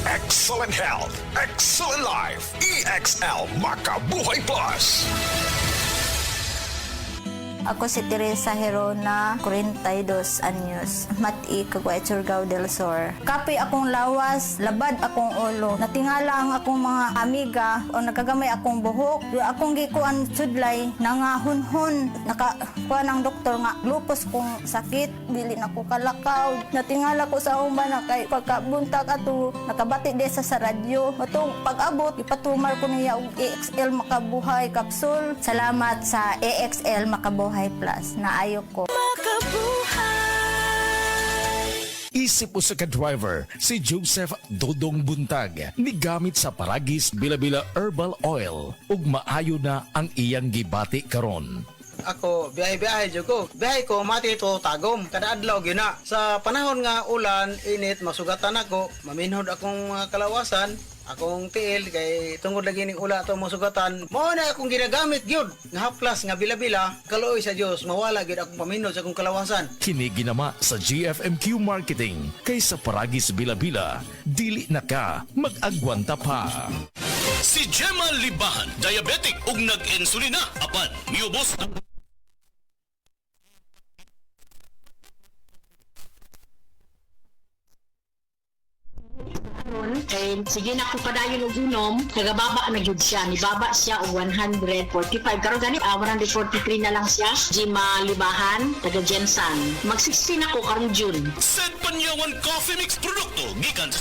Excellent health, excellent life. EXL Makabuhay Plus. Ako si Teresa Herona, 42 anyos, Mati, Caguay, Surigao del Sur. Kape akong lawas, labad akong ulo. Natingala ang akong mga amiga o nagagamay akong buhok. Akong gikuan sudlay, nangahunhon. Nakakuha ng doktor nga, lupus kong sakit, dili na ko kalakaw. Natingala ko sa umba na kay pagkabuntag ato, nakabati desa sa radyo. Matong pag-abot, ipatumar ko niya og EXL Makabuhay Capsule. Salamat sa EXL Makabuhay Plus, naayo ko. Isip mo sa ka-driver, si Joseph Dodong Buntag, nigamit sa Paragis Bila-Bila Herbal Oil, ug maayo na ang iyang gibati karon. Ako, biyahe-biyahe dyan ko. Biyahe ko, mati ito, tagom. Kada adlaw, gina. Sa panahon nga ulan, init, masugatan ako, maminhod akong kalawasan, akong tiil, kay tungod lagi ning ula ito masugatan. Mao na akong ginagamit, gyud. Nga haplas, nga bila-bila, kaluoy sa Dios, mawala gyud akong paminhod sa akong kalawasan. Kini ginama sa GFMQ Marketing, kay sa Paragis Bila-Bila, dili na ka mag-agwanta pa. Si Gemma Libahan, diabetic ug nag-insulina, apan miubos ang kay sige na ko padayon og inom, nagababa na gyud siya, nibaba siya og 145 karon gani 143 na lang siya. Gemma Libahan, taga Jensan. Mag-16 ako karong June. Said Panyawan Coffee Mix produkto gikan sa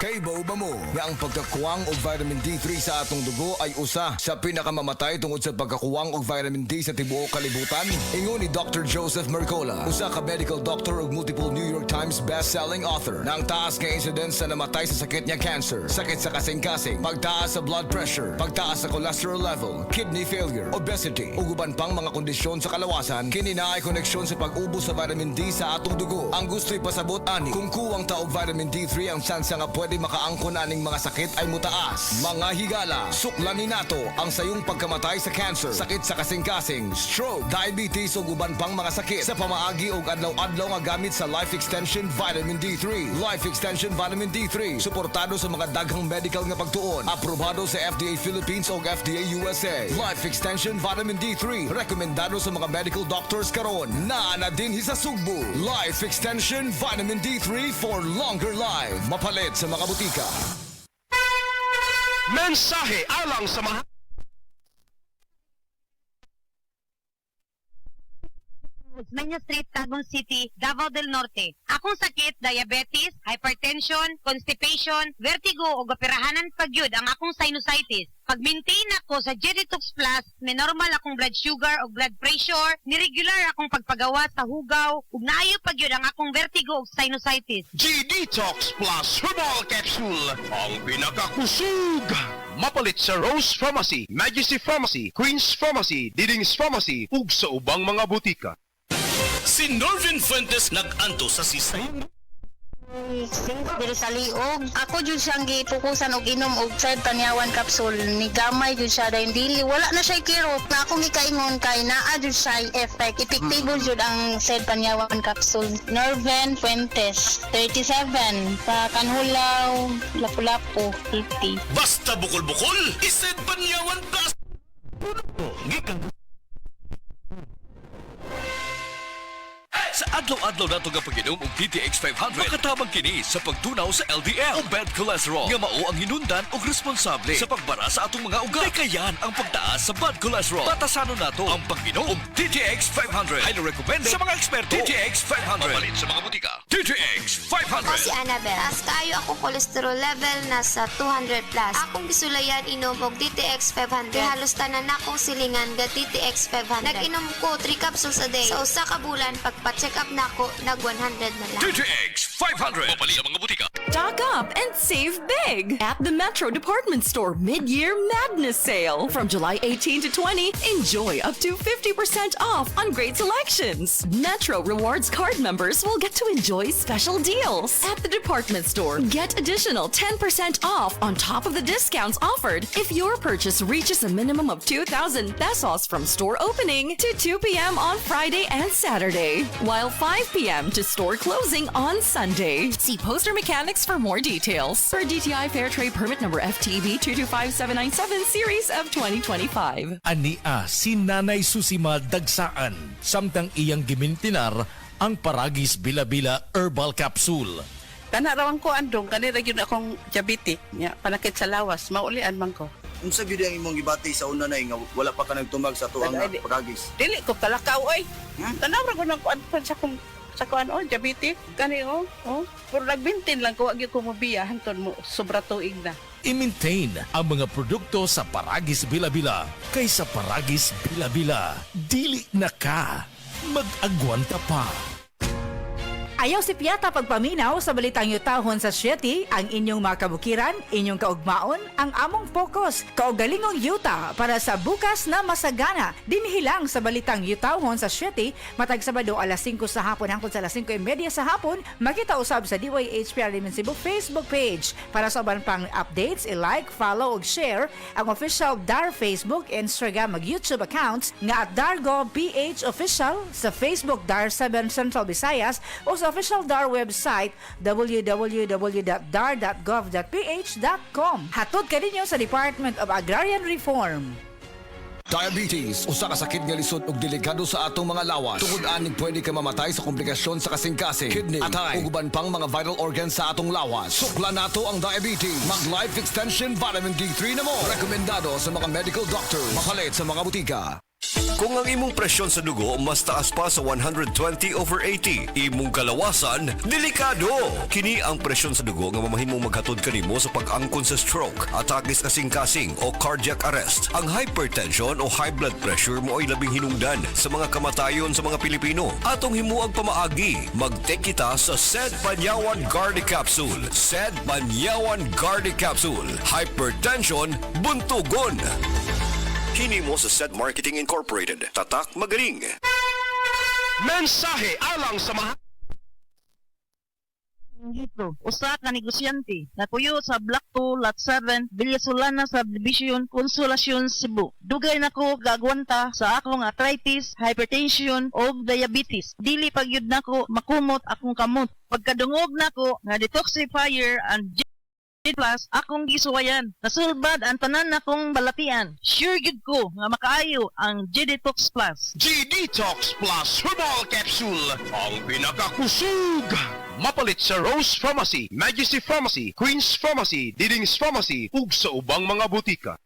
Kay ba mo nga ang pagkakuwang og vitamin D3 sa atong dugo ay usa sa pinakamamatay tungod sa pagkakuwang og vitamin D sa tibuok kalibutan? Ingon ni Dr. Joseph Mercola, usa ka medical doctor ug multiple New York Times best-selling author, na ang taas nga incidence sa namatay sa sakit niya cancer, sakit sa kasing-kasing, pagtaas sa blood pressure, pagtaas sa cholesterol level, kidney failure, obesity, ug uban pang mga kondisyon sa kalawasan, kini naay koneksyon sa pag-ubos sa vitamin D sa atong dugo. Ang gusto'y pasabot ani, kung kuwang ta og vitamin D3, ang tsansa nga pwede makaangkon aning mga sakit ay mutaas. Mga higala, suklanin nato ang sayong pagkamatay sa cancer, sakit sa kasing-kasing, stroke, diabetes ug uban pang mga sakit sa pamaagi ug adlaw-adlaw nga gamit sa Life Extension Vitamin D3. Life Extension Vitamin D3 suportado sa mga daghang medical nga pagtuon, aprobado sa FDA Philippines ug FDA USA. Life Extension Vitamin D3 rekomendado sa mga medical doctors karon. Naa na din sa Sugbo. Life Extension Vitamin D3 for longer life. Mapalit sa mga butika. mensahe alang sa mga Manya Street, Tagum City, Davao del Norte. Akong sakit, diabetes, hypertension, constipation, vertigo o operahanan pagyud ang akong sinusitis. Pag-maintain ako sa Genitox Plus, may normal akong blood sugar o blood pressure, ni-regular akong pagpagawa sa hugaw, ug naayo pagyud ang akong vertigo o sinusitis. G-Detox Plus Herbal Capsule, ang pinakakusug. Mapalit sa Rose Pharmacy, Majesty Pharmacy, Queen's Pharmacy, Diding's Pharmacy, ug sa ubang mga butika. Si Norvin Fuentes nag-anto sa sisay. Diri sa liog, ako jud siyang gipukusan og inom og Said Panyawan Capsule. Ni gamay jud siya dahil dili wala na siya kirot. Na akong gikaingon kay naa jud siya effect. Epektibo jud ang Said Panyawan Capsule. Norven Fuentes, 37, sa Kanhulaw, Lapu-Lapu, 50. Basta bukol-bukol, ised Panyawan Plus. Gikan sa adlaw-adlaw nato nga pag-inom og DTX 500, makatabang kini sa pagtunaw sa LDL o bad cholesterol nga mao ang hinundan og responsable sa pagbara sa atong mga ugat. Kayan ang pagtaas sa bad cholesterol. Batasanon nato ang pag-inom og DTX 500. Highly recommended sa mga eksperto. DTX 500. Mapalit sa mga butika. DTX 500. Ako si Annabel. Taas kayo akong cholesterol level nasa 200 plus. Akong gisulayan inom og DTX 500. Halos tanan akong silingan ga DTX 500. Nag-inom ko 3 capsules a day. Sa usa ka bulan pagpa-check up nako nag 100 na lang. DTX 500. Mapali ang mga butika. Stock up and save big at the Metro Department Store Mid-Year Madness Sale. From July 18 to 20, enjoy up to 50% off on great selections. Metro Rewards card members will get to enjoy special deals. At the department store, get additional 10% off on top of the discounts offered if your purchase reaches a minimum of 2,000 pesos from store opening to 2 p.m. on Friday and Saturday, while 5 p.m. to store closing on Sunday. See Poster Mechanics for more details. For DTI Fair Trade Permit number FTB 225797 series of 2025. Ania si Nanay Susima Dagsaan samtang iyang gimintinar ang Paragis Bila-Bila Herbal Capsule. Kanarawan ko andong kanira gyud akong diabetic nya panakit sa lawas maulian man ko. Unsa gyud ang imong gibati sa una nay nga wala pa ka nagtumag sa tuang Paragis? Dili ko kalakaw oy. Tanawra ko nang kuan sa kuan diabetic kani pero nagbintin lang ko agi ko mobiya hanton mo sobra tuig na. I-maintain ang mga produkto sa Paragis Bila-Bila kaysa Paragis Bila-Bila. Dili na ka. Mag-agwanta pa. Ayaw si Piata pagpaminaw sa balitang yutahon sa Sieti, ang inyong mga kabukiran, inyong kaugmaon, ang among focus, kaugalingong yuta para sa bukas na masagana. Dinihilang sa balitang yutahon sa Sieti, matag Sabado alas 5 sa hapon hangtod sa alas 5:30 sa hapon, makita usab sa DYHP Alimin Cebu Facebook page. Para sa uban pang updates, i-like, follow ug share ang official DAR Facebook, Instagram ug YouTube accounts nga @Dargo PH Official sa Facebook DAR 7 Central Visayas o sa official DAR website www.dar.gov.ph.com. Hatod kaninyo sa Department of Agrarian Reform. Diabetes, usa ka sakit nga lisod ug delikado sa atong mga lawas. Tungod aning pwede ka mamatay sa komplikasyon sa kasing-kasing, kidney, atay, ug uban pang mga vital organs sa atong lawas. Sukla nato ang diabetes. Mag Life Extension Vitamin D3 na mo. Rekomendado sa mga medical doctor. Mapalit sa mga butika. Kung ang imong presyon sa dugo mas taas pa sa 120/80, imong kalawasan, delikado! Kini ang presyon sa dugo nga mamahimong maghatod kanimo sa pag-angkon sa stroke, atake sa kasing-kasing o cardiac arrest. Ang hypertension o high blood pressure mo ay labing hinungdan sa mga kamatayon sa mga Pilipino. Atong himuang pamaagi, mag-take kita sa SED Panyawan Gardi Capsule. SED Panyawan Gardi Capsule. Hypertension, buntugon! Kini mo sa SED Marketing Incorporated. Tatak magaling. Mensahe alang sa mga dito, usa ka negosyante napuyo sa Block 2, Lot 7, Villasolana Subdivision, Consolacion, Cebu. Dugay nako gagwanta sa akong arthritis, hypertension o diabetes. Dili pagyud nako makumot akong kamot. Pagkadungog nako nga detoxifier and Plus, akong gisuwayan. Nasulbad ang tanan akong balatian. Sure gid ko nga makaayo ang G-Detox Plus. G-Detox Plus Herbal Capsule, ang pinakakusog. Mapalit sa Rose Pharmacy, Majesty Pharmacy, Queen's Pharmacy, Diding's Pharmacy, ug sa ubang mga butika.